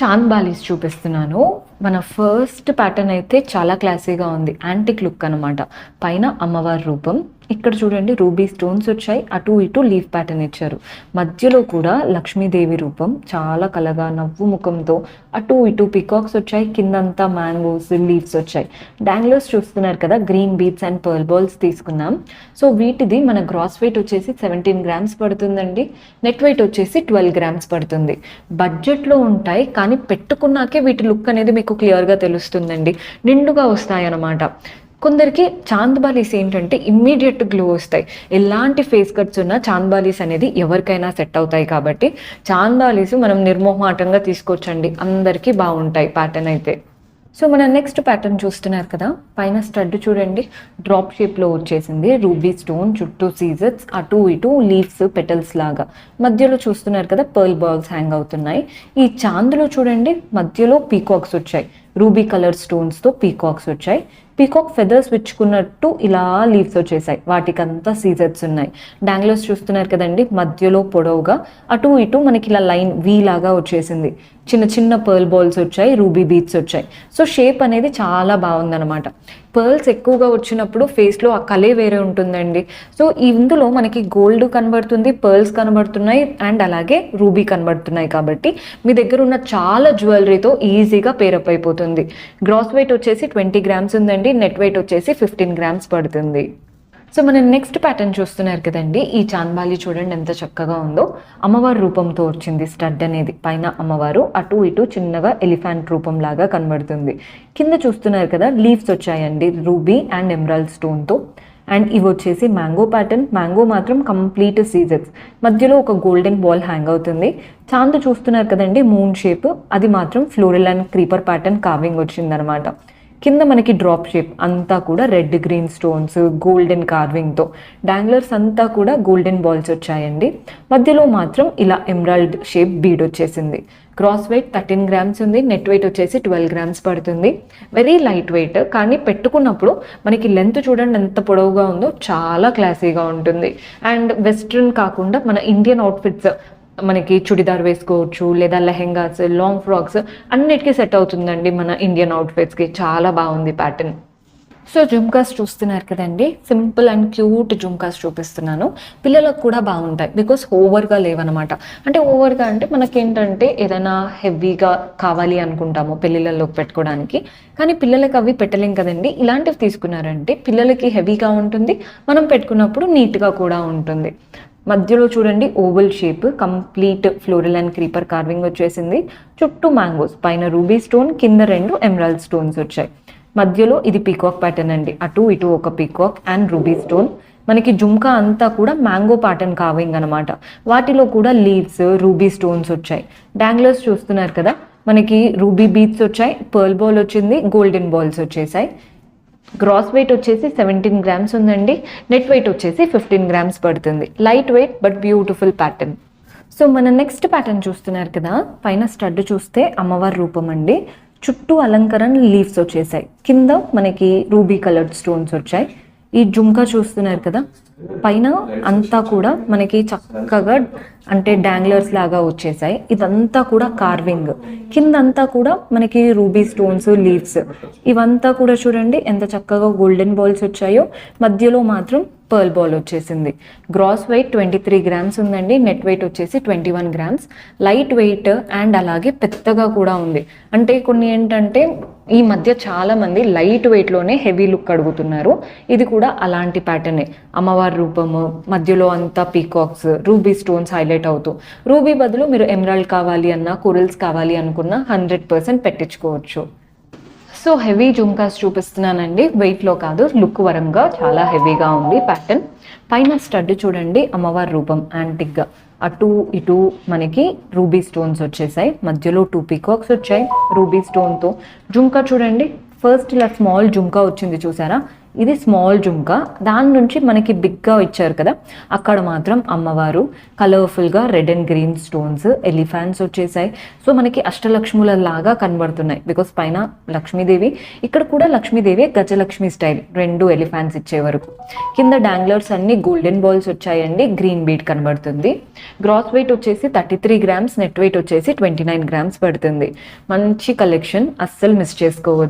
చాంద్ బాలీస్ చూపిస్తున్నాను. మన first pattern అయితే చాలా క్లాసీగా ఉంది. యాంటిక్ లుక్ అనమాట. పైన అమ్మవారి రూపం. ఇక్కడ చూడండి రూబీ స్టోన్స్ వచ్చాయి. అటు ఇటు లీఫ్ ప్యాటర్న్ ఇచ్చారు. మధ్యలో కూడా లక్ష్మీదేవి రూపం చాలా కలగా నవ్వు ముఖంతో అటు ఇటు పికాక్స్ వచ్చాయి. కిందంతా మ్యాంగోస్ లీవ్స్ వచ్చాయి. డాంగ్లర్స్ చూస్తున్నారు కదా, green beats and pearl balls తీసుకున్నాం. సో వీటిది మన గ్రాస్ వెయిట్ వచ్చేసి 17 గ్రామ్స్ పడుతుందండి. నెట్ వెయిట్ వచ్చేసి 12 గ్రామ్స్ పడుతుంది. బడ్జెట్లో ఉంటాయి కానీ పెట్టుకున్నాకే వీటి లుక్ అనేది మీకు క్లియర్గా తెలుస్తుందండి. నిండుగా వస్తాయి అన్నమాట. కొందరికి చాంద్ బాలీస్ ఏంటంటే ఇమ్మీడియట్ గ్లో వస్తాయి. ఎలాంటి ఫేస్ కట్స్ ఉన్నా చాంద్ బాలీస్ అనేది ఎవరికైనా సెట్ అవుతాయి. కాబట్టి చాంద్ బాలీస్ మనం నిర్మోహమాటంగా తీసుకోవచ్చండి. అందరికీ బాగుంటాయి ప్యాటర్న్ అయితే. సో మన నెక్స్ట్ ప్యాటర్న్ చూస్తున్నారు కదా, పైన స్టడ్ చూడండి డ్రాప్ షేప్లో వచ్చేసింది. రూబీ స్టోన్ చుట్టూ సీజర్స్, అటు ఇటు లీవ్స్ పెటల్స్ లాగా. మధ్యలో చూస్తున్నారు కదా పర్ల్ బాల్స్ హ్యాంగ్ అవుతున్నాయి. ఈ చాందులో చూడండి మధ్యలో పీకాక్స్ వచ్చాయి. రూబీ కలర్ స్టోన్స్తో పీకాక్స్ వచ్చాయి. పీకాక్ ఫెదర్స్ విచ్చుకున్నట్టు ఇలా లీవ్స్ వచ్చేసాయి. వాటికంతా సీజర్స్ ఉన్నాయి. డాంగ్లర్స్ చూస్తున్నారు కదండి, మధ్యలో పొడవుగా అటు ఇటు మనకి ఇలా లైన్ వీ లాగా వచ్చేసింది. చిన్న చిన్న పర్ల్ బాల్స్ వచ్చాయి, రూబీ బీట్స్ వచ్చాయి. సో షేప్ అనేది చాలా బాగుందన్నమాట. పర్ల్స్ ఎక్కువగా వచ్చినప్పుడు ఫేస్లో ఆ కలే వేరే ఉంటుందండి. సో ఇందులో మనకి గోల్డ్ కనబడుతుంది, పర్ల్స్ కనబడుతున్నాయి అండ్ అలాగే రూబీ కనబడుతున్నాయి. కాబట్టి మీ దగ్గర ఉన్న చాలా జ్యువెలరీతో ఈజీగా పేరప్ అయిపోతుంది. గ్రాస్ వెయిట్ వచ్చేసి 20 గ్రామ్స్ ఉందండి. నెట్ వెయిట్ వచ్చేసి 15 గ్రామ్స్ పడుతుంది. సో మనం నెక్స్ట్ ప్యాటర్న్ చూస్తున్నారు కదండి, ఈ చాంద్బాలి చూడండి ఎంత చక్కగా ఉందో. అమ్మవారి రూపంతో వచ్చింది స్టడ్ అనేది. పైన అమ్మవారు, అటు ఇటు చిన్నగా ఎలిఫెంట్ రూపం లాగా కనబడుతుంది. కింద చూస్తున్నారు కదా లీవ్స్ వచ్చాయండి రూబీ అండ్ ఎమరాల్డ్ స్టోన్తో. అండ్ ఇవి వచ్చేసి మ్యాంగో ప్యాటర్న్. మ్యాంగో మాత్రం కంప్లీట్ సీజర్స్. మధ్యలో ఒక గోల్డెన్ బాల్ హ్యాంగ్ అవుతుంది. చాంద్ చూస్తున్నారు కదండి మూన్ షేప్, అది మాత్రం floral and creeper pattern carving వచ్చిందనమాట. కింద మనకి డ్రాప్ షేప్ అంతా కూడా రెడ్ గ్రీన్ స్టోన్స్ గోల్డెన్ కార్వింగ్తో. డాంగ్లర్స్ అంతా కూడా గోల్డెన్ బాల్స్ వచ్చాయండి. మధ్యలో మాత్రం ఇలా ఎమరాల్డ్ షేప్ బీడ్ వచ్చేసింది. గ్రాస్ వెయిట్ 13 గ్రామ్స్ ఉంది. నెట్ వెయిట్ వచ్చేసి 12 గ్రామ్స్ పడుతుంది. వెరీ లైట్ వెయిట్, కానీ పెట్టుకున్నప్పుడు మనకి లెంత్ చూడండి ఎంత పొడవుగా ఉందో, చాలా క్లాసీగా ఉంటుంది. అండ్ వెస్ట్రన్ కాకుండా మన ఇండియన్ అవుట్ఫిట్స్, మనకి చుడిదార్ వేసుకోవచ్చు లేదా లెహెంగాస్ లాంగ్ ఫ్రాక్స్ అన్నిటికీ సెట్ అవుతుందండి. మన ఇండియన్ అవుట్ఫిట్స్కి చాలా బాగుంది ప్యాటర్న్. సో జుమ్కాస్ చూస్తున్నారు కదండి, సింపుల్ అండ్ క్యూట్ జుమ్కాస్ చూపిస్తున్నాను. పిల్లలకు కూడా బాగుంటాయి బికాస్ ఓవర్గా లేవన్నమాట. అంటే ఓవర్గా అంటే మనకేంటంటే ఏదైనా హెవీగా కావాలి అనుకుంటాము పెళ్ళిళ్ళలోకి పెట్టుకోవడానికి, కానీ పిల్లలకి అవి పెట్టలేం కదండి. ఇలాంటివి తీసుకున్నారంటే పిల్లలకి హెవీగా ఉంటుంది, మనం పెట్టుకున్నప్పుడు నీట్గా కూడా ఉంటుంది. మధ్యలో చూడండి oval shape, complete floral and creeper carving వచ్చేసింది. చుట్టూ మ్యాంగోస్, పైన రూబీ స్టోన్, కింద 2 ఎమరాల్డ్ స్టోన్స్ వచ్చాయి. మధ్యలో ఇది పీకాక్ ప్యాటర్న్ అండి. అటు ఇటు ఒక పీకాక్ అండ్ రూబీ స్టోన్. మనకి జుమ్కా అంతా కూడా మ్యాంగో ప్యాటర్న్ కార్వింగ్ అనమాట. వాటిలో కూడా లీవ్స్ రూబీ స్టోన్స్ వచ్చాయి. డాంగ్లర్స్ చూస్తున్నారు కదా, మనకి రూబీ బీట్స్ వచ్చాయి, పర్ల్ బాల్ వచ్చింది, గోల్డెన్ బాల్స్ వచ్చేసాయి. గ్రాస్ వెయిట్ వచ్చేసి 17 గ్రామ్స్ ఉందండి. నెట్ వెయిట్ వచ్చేసి 15 గ్రామ్స్ పడుతుంది. Light weight but beautiful pattern. So మన నెక్స్ట్ ప్యాటర్న్ చూస్తున్నారు కదా, పైన స్టడ్ చూస్తే అమ్మవారి రూపం అండి. చుట్టూ అలంకరణ లీవ్స్ వచ్చేసాయి. కింద మనకి రూబీ కలర్డ్ స్టోన్స్ వచ్చాయి. ఈ జుమ్కా చూస్తున్నారు కదా, పైన అంతా కూడా మనకి చక్కగా అంటే డాంగ్లర్స్ లాగా వచ్చేసాయి. ఇదంతా కూడా కార్వింగ్. కిందంతా కూడా మనకి రూబీ స్టోన్స్ లీవ్స్. ఇవంతా కూడా చూడండి ఎంత చక్కగా గోల్డెన్ బాల్స్ వచ్చాయో. మధ్యలో మాత్రం పర్ల్ బాల్ వచ్చేసింది. గ్రాస్ వెయిట్ 23 గ్రామ్స్ ఉందండి. నెట్ వెయిట్ వచ్చేసి 21 గ్రామ్స్. లైట్ వెయిట్ అండ్ అలాగే పెద్దగా కూడా ఉంది. అంటే కొన్ని ఏంటంటే ఈ మధ్య చాలా మంది లైట్ వెయిట్లోనే హెవీ లుక్ అడుగుతున్నారు. ఇది కూడా అలాంటి ప్యాటర్నే. అమ్మవారి రూపము, మధ్యలో అంతా పీకాక్స్, రూబీ స్టోన్స్ హైలైట్ అవుతూ. రూబీ బదులు మీరు ఎమరాల్డ్ కావాలి అన్నా, కోరల్స్ కావాలి అనుకున్నా 100% పెట్టించుకోవచ్చు. సో హెవీ జుమ్కాస్ చూపిస్తున్నానండి, వెయిట్లో కాదు, లుక్ వరంగా చాలా హెవీగా ఉంది ప్యాటర్న్. పైన స్టడ్ చూడండి అమ్మవారి రూపం యాంటిక్గా. అటు ఇటు మనకి రూబీ స్టోన్స్ వచ్చేసాయి. మధ్యలో 2 పీకాక్స్ వచ్చాయి రూబీ స్టోన్తో. జుమ్కా చూడండి, ఫస్ట్ ఇలా స్మాల్ జుమ్కా వచ్చింది చూసారా, ఇది స్మాల్ జుంకా, దాని నుంచి మనకి బిగ్గా ఇచ్చారు కదా, అక్కడ మాత్రం అమ్మవారు కలర్ఫుల్గా red and green stones, elephants వచ్చేసాయి. సో మనకి అష్టలక్ష్ముల లాగా కనబడుతున్నాయి, బికాస్ పైన లక్ష్మీదేవి, ఇక్కడ కూడా లక్ష్మీదేవి గజలక్ష్మి స్టైల్, 2 ఎలిఫాంట్స్ ఇచ్చే వరకు. కింద డాంగ్లర్స్ అన్ని గోల్డెన్ బాల్స్ వచ్చాయండి, గ్రీన్ బీట్ కనబడుతుంది. గ్రాస్ వెయిట్ వచ్చేసి 33 grams, నెట్ వెయిట్ వచ్చేసి 29 grams పడుతుంది. మంచి కలెక్షన్, అస్సలు మిస్ చేసుకోవద్దు.